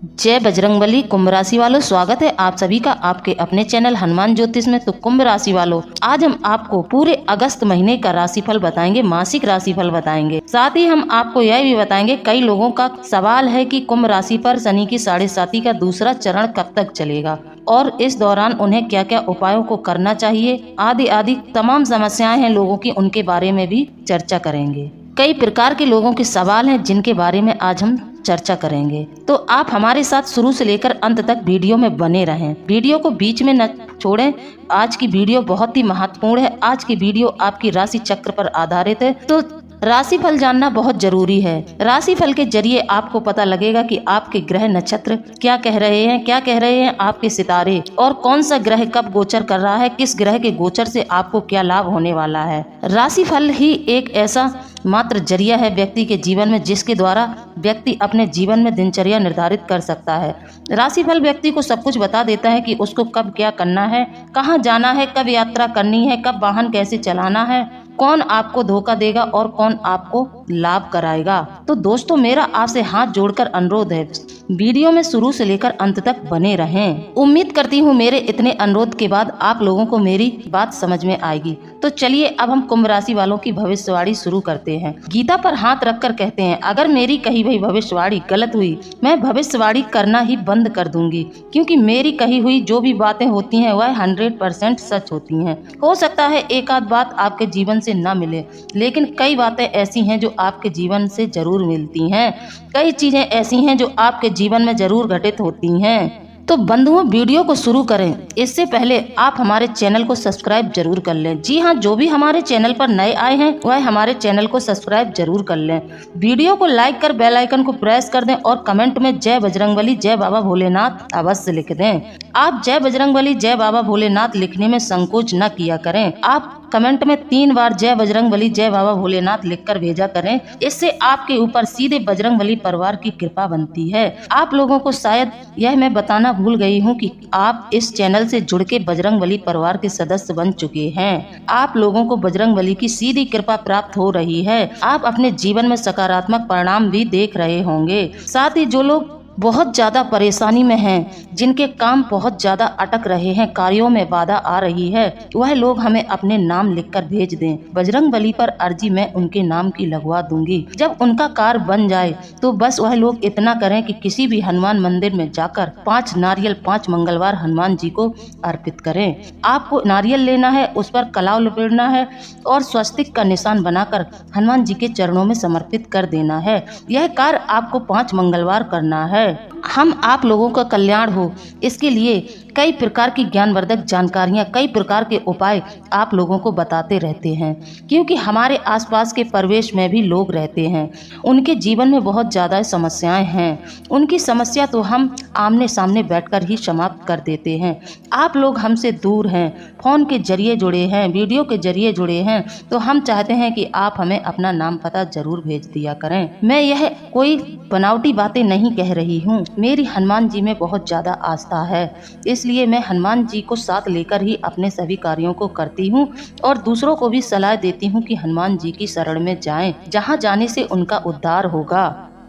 जय बजरंगबली। कुंभ राशि वालों, स्वागत है आप सभी का आपके अपने चैनल हनुमान ज्योतिष में। तो कुंभ राशि वालों, आज हम आपको पूरे अगस्त महीने का राशिफल बताएंगे, मासिक राशिफल बताएंगे। साथ ही हम आपको यह भी बताएंगे, कई लोगों का सवाल है कि कुंभ राशि पर शनि की 7.5 का दूसरा चरण कब तक चलेगा और इस दौरान उन्हें क्या क्या उपायों को करना चाहिए, आदि आदि तमाम समस्याएं हैं लोगों की, उनके बारे में भी चर्चा करेंगे। कई प्रकार के लोगों के सवाल हैं जिनके बारे में आज हम चर्चा करेंगे। तो आप हमारे साथ शुरू से लेकर अंत तक वीडियो में बने रहें, वीडियो को बीच में न छोड़ें। आज की वीडियो बहुत ही महत्वपूर्ण है। आज की वीडियो आपकी राशि चक्र पर आधारित है, तो राशिफल जानना बहुत जरूरी है। राशिफल के जरिए आपको पता लगेगा कि आपके ग्रह नक्षत्र क्या कह रहे हैं, क्या कह रहे हैं आपके सितारे, और कौन सा ग्रह कब गोचर कर रहा है, किस ग्रह के गोचर से आपको क्या लाभ होने वाला है। राशिफल ही एक ऐसा मात्र जरिया है व्यक्ति के जीवन में, जिसके द्वारा व्यक्ति अपने जीवन में दिनचर्या निर्धारित कर सकता है। राशिफल व्यक्ति को सब कुछ बता देता है कि उसको कब क्या करना है, कहाँ जाना है, कब यात्रा करनी है, कब वाहन कैसे चलाना है, कौन आपको धोखा देगा और कौन आपको लाभ कराएगा। तो दोस्तों, मेरा आपसे हाथ जोड़कर अनुरोध है, वीडियो में शुरू से लेकर अंत तक बने रहें। उम्मीद करती हूँ मेरे इतने अनुरोध के बाद आप लोगों को मेरी बात समझ में आएगी। तो चलिए अब हम कुंभ राशि वालों की भविष्यवाणी शुरू करते हैं। गीता पर हाथ रखकर कहते हैं, अगर मेरी कही हुई भविष्यवाणी गलत हुई, मैं भविष्यवाणी करना ही बंद कर दूंगी, क्योंकि मेरी कही हुई जो भी बातें होती हैं वह 100% सच होती हैं। हो सकता है एक आध बात आपके जीवन से ना मिले, लेकिन कई बातें ऐसी हैं जो आपके जीवन से जरूर मिलती हैं। कई चीजें ऐसी हैं जो आपके जीवन में जरूर घटित होती हैं। तो बंधुओं, वीडियो को शुरू करें इससे पहले आप हमारे चैनल को सब्सक्राइब जरूर कर लें। जी हाँ, जो भी हमारे चैनल पर नए आए हैं वह हमारे चैनल को सब्सक्राइब जरूर कर लें। वीडियो को लाइक कर बेल आइकन को प्रेस कर दें और कमेंट में जय बजरंगबली, जय बाबा भोलेनाथ अवश्य लिख दें। आप जय बजरंगबली, जय बाबा भोलेनाथ लिखने में संकोच न किया करें। आप कमेंट में 3 बार जय बजरंगबली, जय बाबा भोलेनाथ लिखकर भेजा करें। इससे आपके ऊपर सीधे बजरंगबली परिवार की कृपा बनती है। आप लोगों को शायद यह मैं बताना भूल गई हूँ कि आप इस चैनल से जुड़ के बजरंगबली परिवार के सदस्य बन चुके हैं। आप लोगों को बजरंगबली की सीधी कृपा प्राप्त हो रही है। आप अपने जीवन में सकारात्मक परिणाम भी देख रहे होंगे। साथ ही जो लोग बहुत ज्यादा परेशानी में हैं, जिनके काम बहुत ज्यादा अटक रहे हैं, कार्यों में बाधा आ रही है, वह लोग हमें अपने नाम लिखकर भेज दें। बजरंगबली पर अर्जी मैं उनके नाम की लगवा दूंगी। जब उनका कार्य बन जाए तो बस वह लोग इतना करें कि किसी भी हनुमान मंदिर में जाकर 5 नारियल 5 मंगलवार हनुमान जी को अर्पित करें। आपको नारियल लेना है, उस पर कलाव लपेटना है और स्वस्तिक का निशान बनाकर हनुमान जी के चरणों में समर्पित कर देना है। यह कार्य आपको 5 मंगलवार करना है। हम आप लोगों का कल्याण हो, इसके लिए कई प्रकार की ज्ञानवर्धक जानकारियां, कई प्रकार के उपाय आप लोगों को बताते रहते हैं, क्योंकि हमारे आसपास के परिवेश में भी लोग रहते हैं। उनके जीवन में बहुत ज़्यादा समस्याएं हैं। उनकी समस्या तो हम आमने सामने बैठकर ही समाप्त कर देते हैं। आप लोग हमसे दूर हैं, फ़ोन के जरिए जुड़े हैं, वीडियो के जरिए जुड़े हैं, तो हम चाहते हैं कि आप हमें अपना नाम पता जरूर भेज दिया करें। मैं यह कोई बनावटी बातें नहीं कह रही हूँ। मेरी हनुमान जी में बहुत ज़्यादा आस्था है, इसलिए मैं हनुमान जी को साथ लेकर ही अपने सभी कार्यों को करती हूँ और दूसरों को भी सलाह देती हूँ कि हनुमान जी की शरण में जाएं, जहाँ जाने से उनका उद्धार होगा।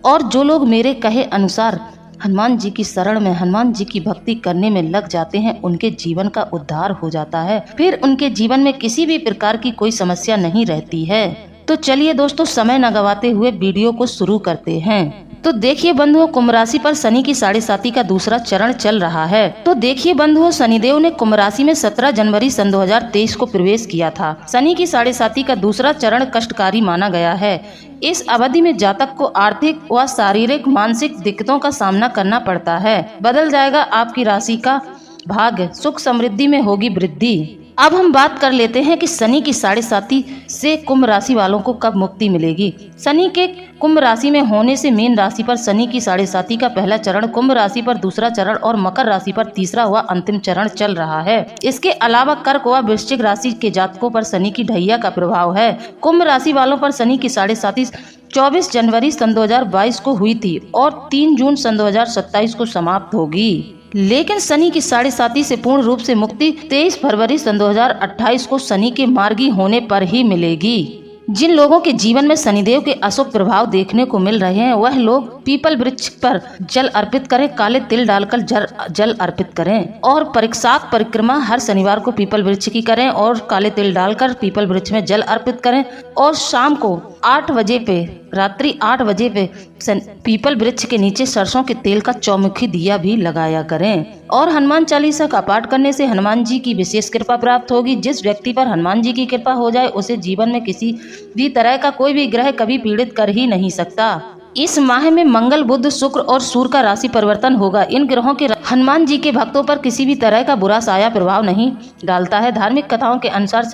और जो लोग मेरे कहे अनुसार हनुमान जी की शरण में, हनुमान जी की भक्ति करने में लग जाते हैं, उनके जीवन का उद्धार हो जाता है। फिर उनके जीवन में किसी भी प्रकार की कोई समस्या नहीं रहती है। तो चलिए दोस्तों, समय न गवाते हुए वीडियो को शुरू करते हैं। तो देखिए बंधुओं, कुंभ राशि पर शनि की 7.5 का दूसरा चरण चल रहा है। तो देखिए बंधुओं, शनिदेव ने कुंभ राशि में 17 जनवरी सन 2023 को प्रवेश किया था। शनि की 7.5 का दूसरा चरण कष्टकारी माना गया है। इस अवधि में जातक को आर्थिक व शारीरिक मानसिक दिक्कतों का सामना करना पड़ता है। बदल जाएगा आपकी राशि का भाग्य, सुख समृद्धि में होगी वृद्धि। अब हम बात कर लेते हैं कि शनि की 7.5 से कुंभ राशि वालों को कब मुक्ति मिलेगी। शनि के कुंभ राशि में होने से मीन राशि पर शनि की 7.5 का पहला चरण, कुंभ राशि पर दूसरा चरण और मकर राशि पर तीसरा व अंतिम चरण चल रहा है। इसके अलावा कर्क व वृश्चिक राशि के जातकों पर शनि की ढैया का प्रभाव है। कुंभ राशि वालों पर शनि की 7.5 24 जनवरी सन 2022 को हुई थी और 3 जून सन 2027 को समाप्त होगी। लेकिन शनि की 7.5 से पूर्ण रूप से मुक्ति 23 फरवरी सन 2028 को शनि के मार्गी होने पर ही मिलेगी। जिन लोगों के जीवन में शनिदेव के अशुभ प्रभाव देखने को मिल रहे हैं, वह लोग पीपल वृक्ष पर जल अर्पित करें, काले तिल डालकर जल अर्पित करें। और परीक्षात परिक्रमा हर शनिवार को पीपल वृक्ष की करें और काले तिल डालकर पीपल वृक्ष में जल अर्पित करें। और शाम को 8 बजे पे, रात्रि 8 बजे पे पीपल वृक्ष के नीचे सरसों के तेल का चौमुखी दिया भी लगाया करें। और हनुमान चालीसा का पाठ करने से हनुमान जी की विशेष कृपा प्राप्त होगी। जिस व्यक्ति पर हनुमान जी की कृपा हो जाए उसे जीवन में किसी भी तरह का कोई भी ग्रह कभी पीड़ित कर ही नहीं सकता। इस माह में मंगल, बुध, शुक्र और सूर्य का राशि परिवर्तन होगा। इन ग्रहों के हनुमान जी के भक्तों पर किसी भी तरह का बुरा साया प्रभाव नहीं डालता है। धार्मिक कथाओं के अनुसार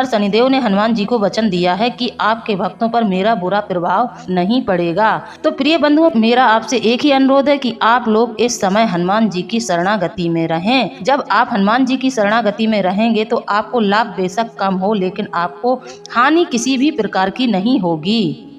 शनिदेव ने हनुमान जी को वचन दिया है कि आपके भक्तों पर मेरा बुरा प्रभाव नहीं पड़ेगा। तो प्रिय बंधुओं, मेरा आपसे एक ही अनुरोध है कि आप लोग इस समय हनुमान जी की शरणागति में रहें। जब आप हनुमान जी की शरणागति में रहेंगे तो आपको लाभ बेशक कम हो, लेकिन आपको हानि किसी भी प्रकार की नहीं होगी।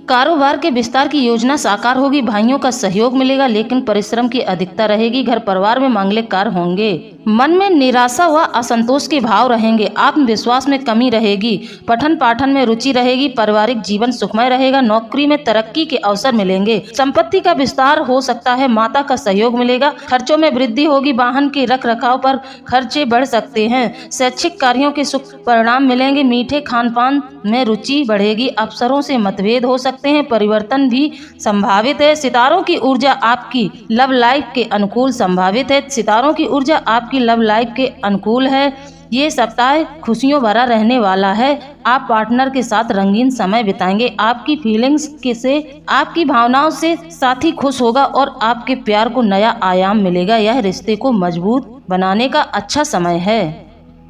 कारोबार के विस्तार की योजना साकार होगी। भाइयों का सहयोग मिलेगा, लेकिन परिश्रम की अधिकता रहेगी। घर परिवार में मांगलिक कार्य होंगे। मन में निराशा व असंतोष के भाव रहेंगे। आत्मविश्वास में कमी रहेगी। पठन पाठन में रुचि रहेगी। पारिवारिक जीवन सुखमय रहेगा। नौकरी में तरक्की के अवसर मिलेंगे। संपत्ति का विस्तार हो सकता है। माता का सहयोग मिलेगा। खर्चों में वृद्धि होगी। वाहन के रख रखाव पर खर्चे बढ़ सकते हैं। शैक्षिक कार्यों के शुभ परिणाम मिलेंगे। मीठे खान पान में रुचि बढ़ेगी। अफसरों से मतभेद हो सकते हैं। परिवर्तन भी संभावित है। सितारों की ऊर्जा आपकी लव लाइफ के अनुकूल संभावित है। सितारों की ऊर्जा आपकी लव लाइफ के अनुकूल है। ये सप्ताह खुशियों भरा रहने वाला है। आप पार्टनर के साथ रंगीन समय बिताएंगे। आपकी फीलिंग्स से, आपकी भावनाओं से साथी खुश होगा और आपके प्यार को नया आयाम मिलेगा। यह रिश्ते को मजबूत बनाने का अच्छा समय है।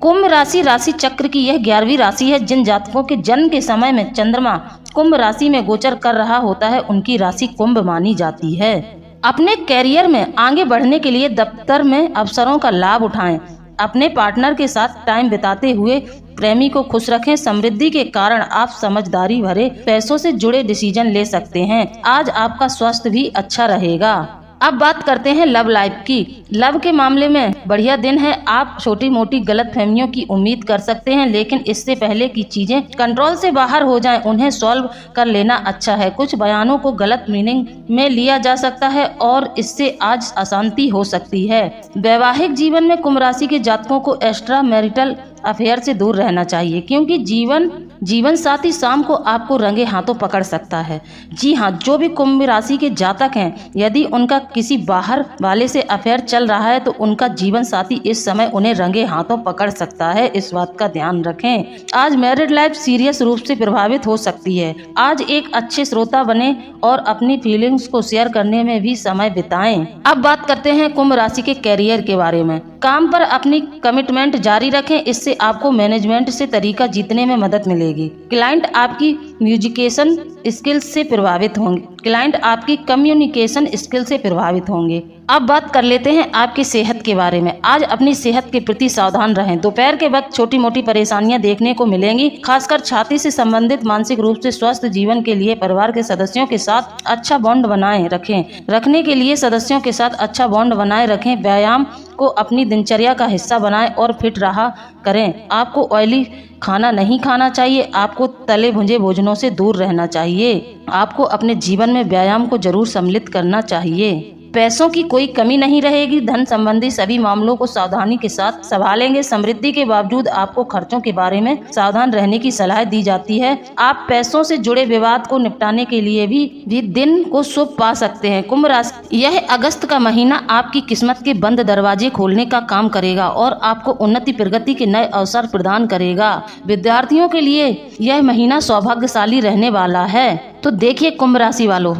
कुंभ राशि राशि चक्र की यह 11वीं राशि है। जिन जातकों के जन्म के समय में चंद्रमा कुंभ राशि में गोचर कर रहा होता है उनकी राशि कुंभ मानी जाती है। अपने कैरियर में आगे बढ़ने के लिए दफ्तर में अवसरों का लाभ उठाएं। अपने पार्टनर के साथ टाइम बिताते हुए प्रेमी को खुश रखें। समृद्धि के कारण आप समझदारी भरे पैसों से जुड़े डिसीजन ले सकते हैं। आज आपका स्वास्थ्य भी अच्छा रहेगा। अब बात करते हैं लव लाइफ की। लव के मामले में बढ़िया दिन है। आप छोटी मोटी गलतफहमियों की उम्मीद कर सकते हैं, लेकिन इससे पहले कि चीजें कंट्रोल से बाहर हो जाएं, उन्हें सॉल्व कर लेना अच्छा है। कुछ बयानों को गलत मीनिंग में लिया जा सकता है और इससे आज अशांति हो सकती है। वैवाहिक जीवन में कुंभ राशि के जातकों को एक्स्ट्रा मैरिटल अफेयर से दूर रहना चाहिए, क्योंकि जीवन साथी शाम को आपको रंगे हाथों पकड़ सकता है। जी हाँ, जो भी कुंभ राशि के जातक हैं, यदि उनका किसी बाहर वाले से अफेयर चल रहा है तो उनका जीवन साथी इस समय उन्हें रंगे हाथों पकड़ सकता है। इस बात का ध्यान रखें। आज मैरिड लाइफ सीरियस रूप से प्रभावित हो सकती है। आज एक अच्छे श्रोता बने और अपनी फीलिंग्स को शेयर करने में भी समय बिताएं। अब बात करते हैं कुंभ राशि के कैरियर के बारे में। काम पर अपनी कमिटमेंट जारी रखें, इससे आपको मैनेजमेंट से तरीका जीतने में मदद मिलेगी। क्लाइंट आपकी म्यूजिकेशन स्किल्स से प्रभावित होंगे। क्लाइंट आपकी कम्युनिकेशन स्किल से प्रभावित होंगे। अब बात कर लेते हैं आपकी सेहत के बारे में। आज अपनी सेहत के प्रति सावधान रहें। दोपहर के वक्त छोटी मोटी परेशानियां देखने को मिलेंगी, खासकर छाती से संबंधित। मानसिक रूप से स्वस्थ जीवन के लिए परिवार के सदस्यों के साथ अच्छा बॉन्ड बनाए रखने के लिए सदस्यों के साथ अच्छा बॉन्ड बनाए रखें। व्यायाम को अपनी दिनचर्या का हिस्सा बनाएं और फिट रहा करें। आपको ऑयली खाना नहीं खाना चाहिए। आपको तले भुने भोजनों से दूर रहना चाहिए। आपको अपने जीवन में व्यायाम को जरूर सम्मिलित करना चाहिए। पैसों की कोई कमी नहीं रहेगी। धन संबंधी सभी मामलों को सावधानी के साथ संभालेंगे। समृद्धि के बावजूद आपको खर्चों के बारे में सावधान रहने की सलाह दी जाती है। आप पैसों से जुड़े विवाद को निपटाने के लिए भी दिन को शुभ पा सकते हैं। कुंभ राशि, यह अगस्त का महीना आपकी किस्मत के बंद दरवाजे खोलने का काम करेगा और आपको उन्नति प्रगति के नए अवसर प्रदान करेगा। विद्यार्थियों के लिए यह महीना सौभाग्यशाली रहने वाला है। तो देखिए कुंभ राशि वालों,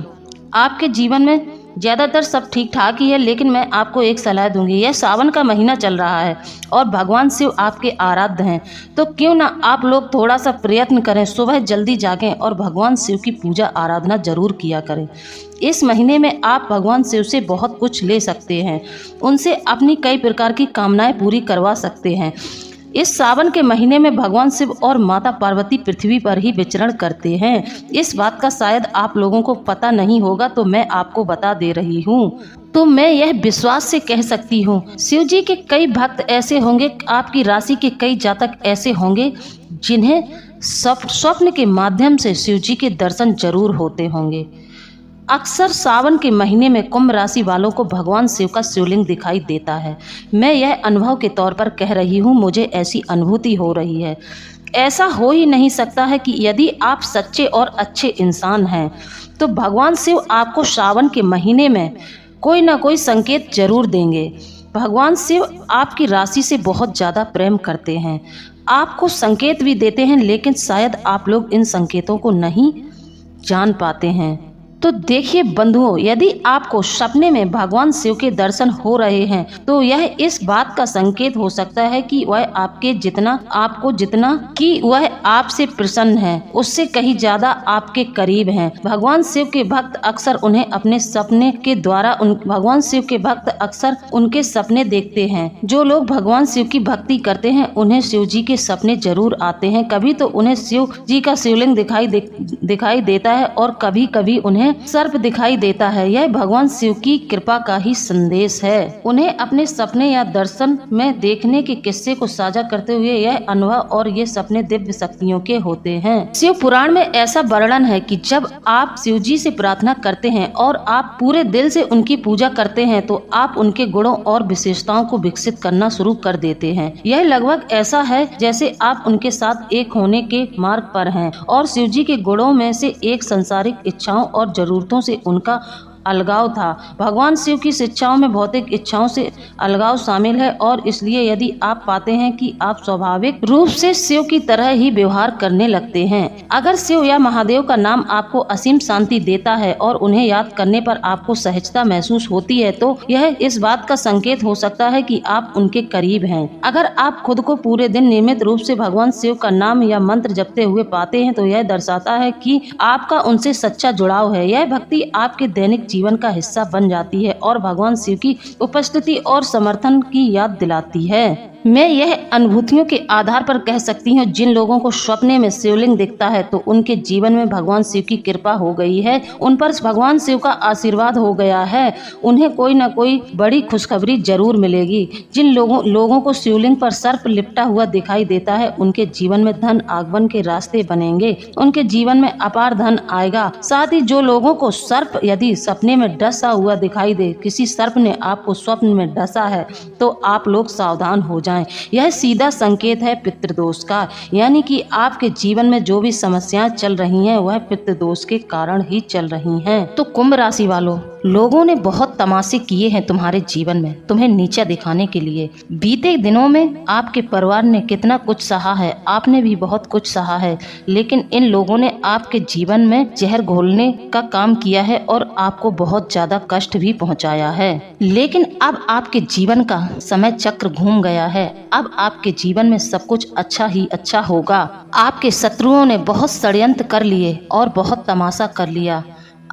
आपके जीवन में ज्यादातर सब ठीक ठाक ही है, लेकिन मैं आपको एक सलाह दूंगी। यह सावन का महीना चल रहा है और भगवान शिव आपके आराध्य हैं, तो क्यों ना आप लोग थोड़ा सा प्रयत्न करें। सुबह जल्दी जागें और भगवान शिव की पूजा आराधना जरूर किया करें। इस महीने में आप भगवान शिव से बहुत कुछ ले सकते हैं। उनसे अपनी कई प्रकार की कामनाएं पूरी करवा सकते हैं। इस सावन के महीने में भगवान शिव और माता पार्वती पृथ्वी पर ही विचरण करते हैं। इस बात का शायद आप लोगों को पता नहीं होगा, तो मैं आपको बता दे रही हूँ। तो मैं यह विश्वास से कह सकती हूँ, शिव जी के कई भक्त ऐसे होंगे, आपकी राशि के कई जातक ऐसे होंगे जिन्हें स्वप्न के माध्यम से शिव जी के दर्शन जरूर होते होंगे। अक्सर सावन के महीने में कुंभ राशि वालों को भगवान शिव का शिवलिंग दिखाई देता है। मैं यह अनुभव के तौर पर कह रही हूँ, मुझे ऐसी अनुभूति हो रही है। ऐसा हो ही नहीं सकता है कि यदि आप सच्चे और अच्छे इंसान हैं तो भगवान शिव आपको सावन के महीने में कोई ना कोई संकेत जरूर देंगे। भगवान शिव आपकी राशि से बहुत ज़्यादा प्रेम करते हैं, आपको संकेत भी देते हैं, लेकिन शायद आप लोग इन संकेतों को नहीं जान पाते हैं। तो देखिए बंधुओं, यदि आपको सपने में भगवान शिव के दर्शन हो रहे हैं तो यह इस बात का संकेत हो सकता है कि वह आपको जितना कि वह आपसे प्रसन्न है, उससे कहीं ज्यादा आपके करीब हैं। भगवान शिव के भक्त अक्सर उन्हें अपने सपने के द्वारा भगवान शिव के भक्त अक्सर उनके सपने देखते हैं। जो लोग भगवान शिव की भक्ति करते हैं उन्हें शिव जी के सपने जरूर आते हैं। कभी तो उन्हें शिव जी का शिवलिंग दिखाई देता है और कभी कभी उन्हें सर्प दिखाई देता है। यह भगवान शिव की कृपा का ही संदेश है। उन्हें अपने सपने या दर्शन में देखने के किस्से को साझा करते हुए यह अनुभव और ये सपने दिव्य शक्तियों के होते हैं। शिव पुराण में ऐसा वर्णन है कि जब आप शिव जी से प्रार्थना करते हैं और आप पूरे दिल से उनकी पूजा करते हैं तो आप उनके गुणों और विशेषताओं को विकसित करना शुरू कर देते हैं। यह लगभग ऐसा है जैसे आप उनके साथ एक होने के मार्ग पर हैं और शिव जी के गुणों में से एक सांसारिक इच्छाओं और जरूरतों से उनका अलगाव था। भगवान शिव की शिक्षाओं में भौतिक इच्छाओं से अलगाव शामिल है और इसलिए यदि आप पाते हैं कि आप स्वाभाविक रूप से शिव की तरह ही व्यवहार करने लगते हैं। अगर शिव या महादेव का नाम आपको असीम शांति देता है और उन्हें याद करने पर आपको सहजता महसूस होती है तो यह इस बात का संकेत हो सकता है कि आप उनके करीब हैं। अगर आप खुद को पूरे दिन नियमित रूप से भगवान शिव का नाम या मंत्र जपते हुए पाते हैं तो यह दर्शाता है कि आपका उनसे सच्चा जुड़ाव है। यह भक्ति आपके दैनिक जीवन का हिस्सा बन जाती है और भगवान शिव की उपस्थिति और समर्थन की याद दिलाती है। मैं यह अनुभूतियों के आधार पर कह सकती हूँ, जिन लोगों को सपने में शिवलिंग दिखता है तो उनके जीवन में भगवान शिव की कृपा हो गई है, उन पर भगवान शिव का आशीर्वाद हो गया है। उन्हें कोई न कोई बड़ी खुशखबरी जरूर मिलेगी। जिन लोगों को शिवलिंग पर सर्प लिपटा हुआ दिखाई देता है उनके जीवन में धन आगमन के रास्ते बनेंगे, उनके जीवन में अपार धन आएगा। साथ ही जो लोगों को सर्प यदि सपने में डसा हुआ दिखाई दे, किसी सर्प ने आपको स्वप्न में डसा है तो आप लोग सावधान हो जाएं। यह सीधा संकेत है पितृदोष का, यानी कि आपके जीवन में जो भी समस्याएं चल रही हैं वह पितृदोष के कारण ही चल रही हैं। तो कुंभ राशि वालों, लोगों ने बहुत तमाशे किए हैं तुम्हारे जीवन में तुम्हें नीचा दिखाने के लिए। बीते दिनों में आपके परिवार ने कितना कुछ सहा है, आपने भी बहुत कुछ सहा है, लेकिन इन लोगों ने आपके जीवन में जहर घोलने का काम किया है और आपको बहुत ज्यादा कष्ट भी पहुंचाया है। लेकिन अब आपके जीवन का समय चक्र घूम गया है। अब आपके जीवन में सब कुछ अच्छा ही अच्छा होगा। आपके शत्रुओं ने बहुत षड्यंत्र कर लिए और बहुत तमाशा कर लिया।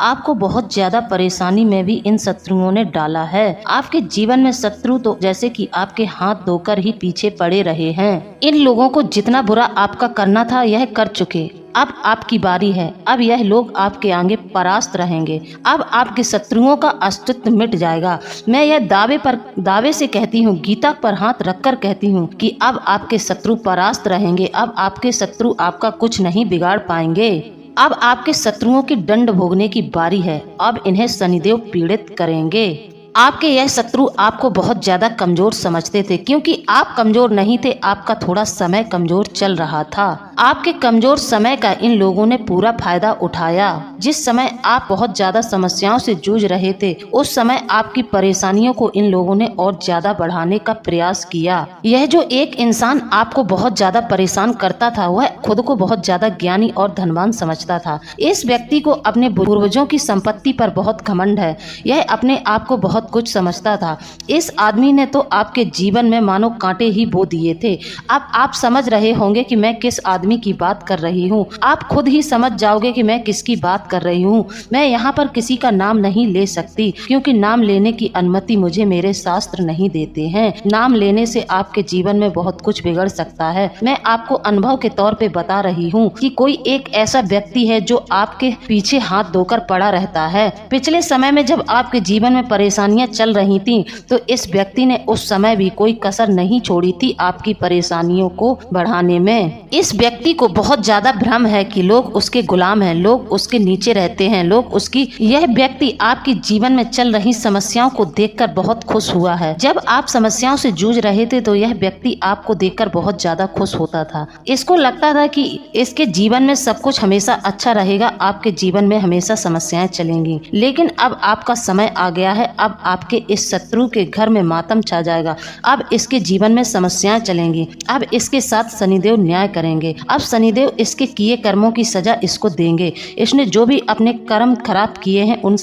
आपको बहुत ज्यादा परेशानी में भी इन शत्रुओं ने डाला है। आपके जीवन में शत्रु तो जैसे कि आपके हाथ धोकर ही पीछे पड़े रहे हैं। इन लोगों को जितना बुरा आपका करना था यह कर चुके। अब आपकी बारी है। अब यह लोग आपके आगे परास्त रहेंगे। अब आपके शत्रुओं का अस्तित्व मिट जाएगा। मैं यह दावे से कहती हूँ, गीता पर हाथ रखकर कहती हूँ कि अब आपके शत्रु परास्त रहेंगे। अब आपके शत्रु आपका कुछ नहीं बिगाड़ पाएंगे। अब आपके शत्रुओं की दंड भोगने की बारी है। अब इन्हें शनिदेव पीड़ित करेंगे। आपके यह शत्रु आपको बहुत ज्यादा कमजोर समझते थे, क्योंकि आप कमजोर नहीं थे, आपका थोड़ा समय कमजोर चल रहा था। आपके कमजोर समय का इन लोगों ने पूरा फायदा उठाया। जिस समय आप बहुत ज्यादा समस्याओं से जूझ रहे थे उस समय आपकी परेशानियों को इन लोगों ने और ज्यादा बढ़ाने का प्रयास किया। यह जो एक इंसान आपको बहुत ज्यादा परेशान करता था वह खुद को बहुत ज्यादा ज्ञानी और धनवान समझता था। इस व्यक्ति को अपने पूर्वजों की संपत्ति पर बहुत घमंड है। यह अपने आप को बहुत कुछ समझता था। इस आदमी ने तो आपके जीवन में मानो कांटे ही बो दिए थे। अब आप समझ रहे होंगे कि मैं किस आदमी की बात कर रही हूँ। आप खुद ही समझ जाओगे कि मैं किसकी बात कर रही हूँ। मैं यहाँ पर किसी का नाम नहीं ले सकती, क्योंकि नाम लेने की अनुमति मुझे मेरे शास्त्र नहीं देते हैं। नाम लेने से आपके जीवन में बहुत कुछ बिगड़ सकता है। मैं आपको अनुभव के तौर पे बता रही हूँ कि कोई एक ऐसा व्यक्ति है जो आपके पीछे हाथ धोकर पड़ा रहता है। पिछले समय में जब आपके जीवन में परेशानियां चल रही थीं, तो इस व्यक्ति ने उस समय भी कोई कसर नहीं छोड़ी थी आपकी परेशानियों को बढ़ाने में। इस व्यक्ति व्यक्ति को बहुत ज्यादा भ्रम है कि लोग उसके गुलाम हैं, लोग उसके नीचे रहते हैं, लोग उसकी। यह व्यक्ति आपके जीवन में चल रही समस्याओं को देखकर बहुत खुश हुआ है। जब आप समस्याओं से जूझ रहे थे तो यह व्यक्ति आपको देखकर बहुत ज्यादा खुश होता था। इसको लगता था कि इसके जीवन में सब कुछ हमेशा अच्छा रहेगा, आपके जीवन में हमेशा समस्याएं चलेंगी। लेकिन अब आपका समय आ गया है, अब आपके इस शत्रु के घर में मातम छा जाएगा। अब इसके जीवन में समस्याएं चलेंगी। अब इसके साथ शनिदेव न्याय करेंगे। अब शनिदेव इसके किए कर्मों की सजा इसको देंगे। इसने जो भी अपने कर्म खराब किए हैं उन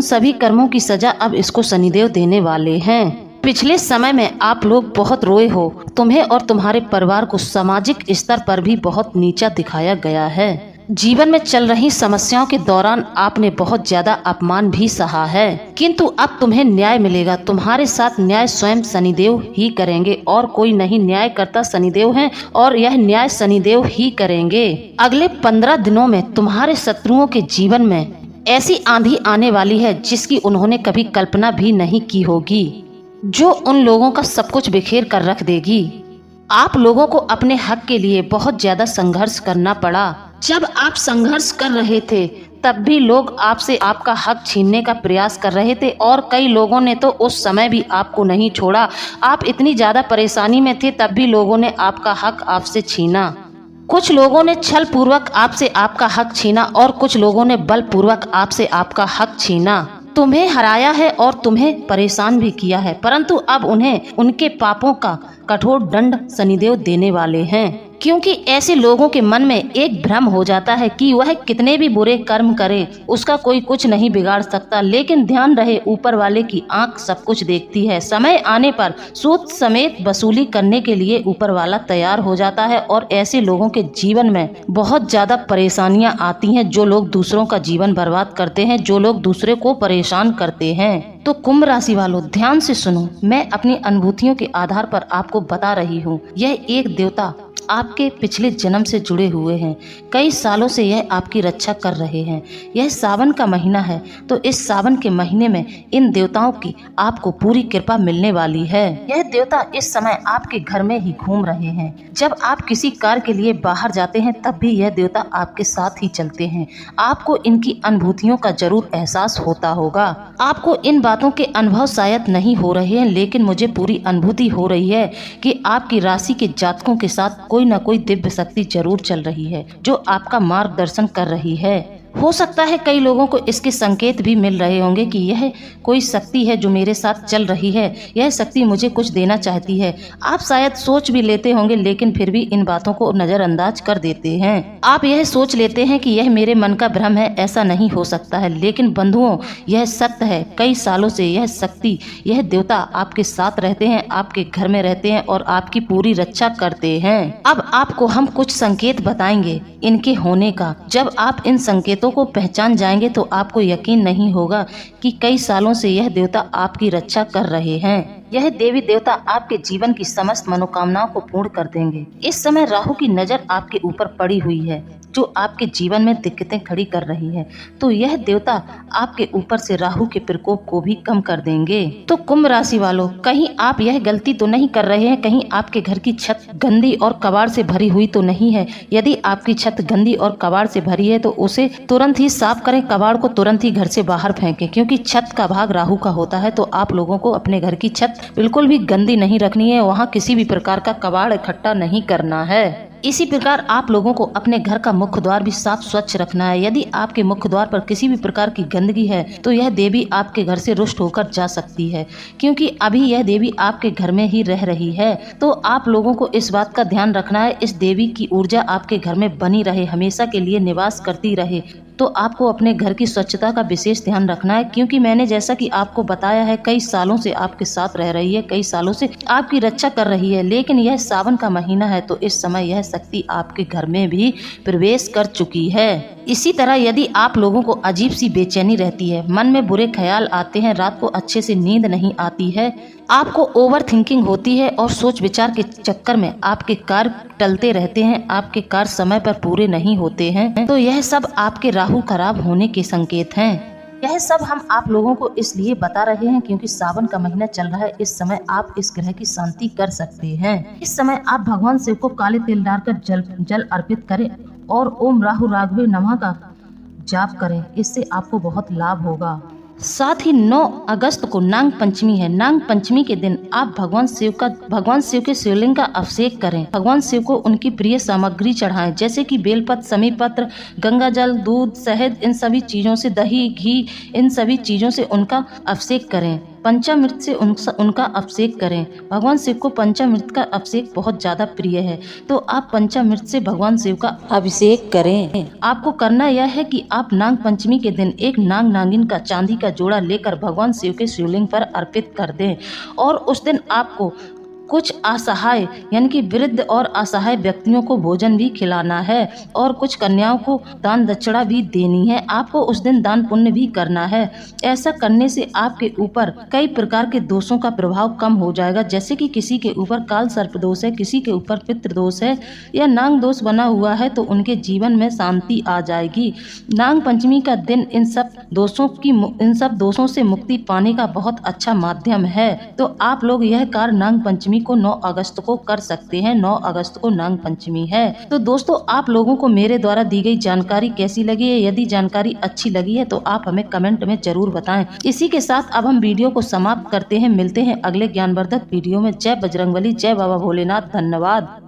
सभी कर्मों की सजा अब इसको शनिदेव देने वाले हैं। पिछले समय में आप लोग बहुत रोए हो। तुम्हें और तुम्हारे परिवार को सामाजिक स्तर पर भी बहुत नीचा दिखाया गया है। जीवन में चल रही समस्याओं के दौरान आपने बहुत ज्यादा अपमान भी सहा है, किंतु अब तुम्हें न्याय मिलेगा। तुम्हारे साथ न्याय स्वयं शनिदेव ही करेंगे और कोई नहीं। न्याय करता शनिदेव हैं और यह न्याय शनिदेव ही करेंगे। अगले 15 दिनों में तुम्हारे शत्रुओं के जीवन में ऐसी आंधी आने वाली है जिसकी उन्होंने कभी कल्पना भी नहीं की होगी, जो उन लोगों का सब कुछ बिखेर कर रख देगी। आप लोगों को अपने हक के लिए बहुत ज्यादा संघर्ष करना पड़ा। जब आप संघर्ष कर रहे थे तब भी लोग आपसे आपका हक छीनने का प्रयास कर रहे थे और कई लोगों ने तो उस समय भी आपको नहीं छोड़ा। आप इतनी ज्यादा परेशानी में थे तब भी लोगों ने आपका हक आपसे छीना। कुछ लोगों ने छल पूर्वक आपसे आपका हक छीना और कुछ लोगों ने बल पूर्वक आपसे आपका हक छीना। तुम्हें हराया है और तुम्हें परेशान भी किया है, परंतु अब उन्हें उनके पापों का कठोर दंड शनिदेव देने वाले हैं। क्योंकि ऐसे लोगों के मन में एक भ्रम हो जाता है कि वह कितने भी बुरे कर्म करे उसका कोई कुछ नहीं बिगाड़ सकता। लेकिन ध्यान रहे, ऊपर वाले की आंख सब कुछ देखती है। समय आने पर सूद समेत वसूली करने के लिए ऊपर वाला तैयार हो जाता है और ऐसे लोगों के जीवन में बहुत ज्यादा परेशानियां आती हैं। जो लोग दूसरों का जीवन बर्बाद करते हैं, जो लोग दूसरे को परेशान करते हैं। तो कुंभ राशि वालों ध्यान से सुनो, मैं अपनी अनुभूतियों के आधार पर आपको बता रही हूँ। यह एक देवता आपके पिछले जन्म से जुड़े हुए हैं। कई सालों से यह आपकी रक्षा कर रहे हैं। यह सावन का महीना है, तो इस सावन के महीने में इन देवताओं की आपको पूरी कृपा मिलने वाली है। यह देवता इस समय आपके घर में ही घूम रहे हैं। जब आप किसी कार्य के लिए बाहर जाते हैं तब भी यह देवता आपके साथ ही चलते हैं। आपको इनकी अनुभूतियों का जरूर एहसास होता होगा। आपको इन बातों के अनुभव शायद नहीं हो रहे हैं, लेकिन मुझे पूरी अनुभूति हो रही है कि आपकी राशि के जातकों के साथ कोई न कोई दिव्य शक्ति जरूर चल रही है जो आपका मार्गदर्शन कर रही है। हो सकता है कई लोगों को इसके संकेत भी मिल रहे होंगे कि यह कोई शक्ति है जो मेरे साथ चल रही है, यह शक्ति मुझे कुछ देना चाहती है। आप शायद सोच भी लेते होंगे, लेकिन फिर भी इन बातों को नजरअंदाज कर देते हैं। आप यह सोच लेते हैं कि यह मेरे मन का भ्रम है, ऐसा नहीं हो सकता है। लेकिन बंधुओं, यह सत्य है। कई सालों से यह शक्ति, यह देवता आपके साथ रहते हैं, आपके घर में रहते हैं और आपकी पूरी रक्षा करते हैं। अब आपको हम कुछ संकेत बताएंगे इनके होने का। जब आप इन संकेतों को पहचान जाएंगे तो आपको यकीन नहीं होगा कि कई सालों से यह देवता आपकी रक्षा कर रहे हैं। यह देवी देवता आपके जीवन की समस्त मनोकामनाओं को पूर्ण कर देंगे। इस समय राहु की नजर आपके ऊपर पड़ी हुई है जो आपके जीवन में दिक्कतें खड़ी कर रही है, तो यह देवता आपके ऊपर से राहु के प्रकोप को भी कम कर देंगे। तो कुंभ राशि वालों, कहीं आप यह गलती तो नहीं कर रहे हैं, कहीं आपके घर की छत गंदी और कबाड़ से भरी हुई तो नहीं है। यदि आपकी छत गंदी और कबाड़ से भरी है तो उसे तुरंत ही साफ करें, कबाड़ को तुरंत ही घर से बाहर फेंकें, क्योंकि छत का भाग राहु का होता है। तो आप लोगों को अपने घर की छत बिल्कुल भी गंदी नहीं रखनी है, वहाँ किसी भी प्रकार का कबाड़ इकट्ठा नहीं करना है। इसी प्रकार आप लोगों को अपने घर का मुख्य द्वार भी साफ स्वच्छ रखना है। यदि आपके मुख्य द्वार पर किसी भी प्रकार की गंदगी है तो यह देवी आपके घर से रुष्ट होकर जा सकती है, क्योंकि अभी यह देवी आपके घर में ही रह रही है। तो आप लोगों को इस बात का ध्यान रखना है, इस देवी की ऊर्जा आपके घर में बनी रहे, हमेशा के लिए निवास करती रहे। तो आपको अपने घर की स्वच्छता का विशेष ध्यान रखना है, क्योंकि मैंने जैसा कि आपको बताया है कई सालों से आपके साथ रह रही है, कई सालों से आपकी रक्षा कर रही है। लेकिन यह सावन का महीना है तो इस समय यह शक्ति आपके घर में भी प्रवेश कर चुकी है। इसी तरह यदि आप लोगों को अजीब सी बेचैनी रहती है, मन में बुरे ख्याल आते हैं, रात को अच्छे से नींद नहीं आती है, आपको ओवर थिंकिंग होती है और सोच विचार के चक्कर में आपके कार्य टलते रहते हैं, आपके कार्य समय पर पूरे नहीं होते हैं, तो यह सब आपके राहु खराब होने के संकेत हैं। यह सब हम आप लोगों को इसलिए बता रहे हैं क्योंकि सावन का महीना चल रहा है। इस समय आप इस ग्रह की शांति कर सकते हैं। इस समय आप भगवान शिव को काले तेल डालकर जल अर्पित करें और ओम राहु राघवे नमः का जाप करें। इससे आपको बहुत लाभ होगा। साथ ही 9 अगस्त को नाग पंचमी है। नाग पंचमी के दिन आप भगवान शिव के शिवलिंग का अभिषेक करें। भगवान शिव को उनकी प्रिय सामग्री चढ़ाएं, जैसे कि बेलपत्र, समीपत्र, गंगा जल, दूध, शहद, इन सभी चीजों से, दही, घी, इन सभी चीजों से उनका अभिषेक करें। पंचामृत से उनका अभिषेक करें। भगवान शिव को पंचामृत का अभिषेक बहुत ज्यादा प्रिय है, तो आप पंचामृत से भगवान शिव का अभिषेक करें। आपको करना यह है कि आप नाग पंचमी के दिन एक नाग नागिन का चांदी का जोड़ा लेकर भगवान शिव के शिवलिंग पर अर्पित कर दें और उस दिन आपको कुछ असहाय यानी कि वृद्ध और असहाय व्यक्तियों को भोजन भी खिलाना है और कुछ कन्याओं को दान दक्षिणा भी देनी है। आपको उस दिन दान पुण्य भी करना है। ऐसा करने से आपके ऊपर कई प्रकार के दोषों का प्रभाव कम हो जाएगा, जैसे कि किसी के ऊपर काल सर्प दोष है, किसी के ऊपर पितृ दोष है या नाग दोष बना हुआ है, तो उनके जीवन में शांति आ जाएगी। नाग पंचमी का दिन इन सब दोषों से मुक्ति पाने का बहुत अच्छा माध्यम है। तो आप लोग यह कार्य नाग पंचमी को 9 अगस्त को कर सकते हैं। 9 अगस्त को नाग पंचमी है। तो दोस्तों, आप लोगों को मेरे द्वारा दी गई जानकारी कैसी लगी है? यदि जानकारी अच्छी लगी है तो आप हमें कमेंट में जरूर बताएं। इसी के साथ अब हम वीडियो को समाप्त करते हैं। मिलते हैं अगले ज्ञानवर्धक वीडियो में। जय बजरंगबली, जय बाबा भोलेनाथ। धन्यवाद।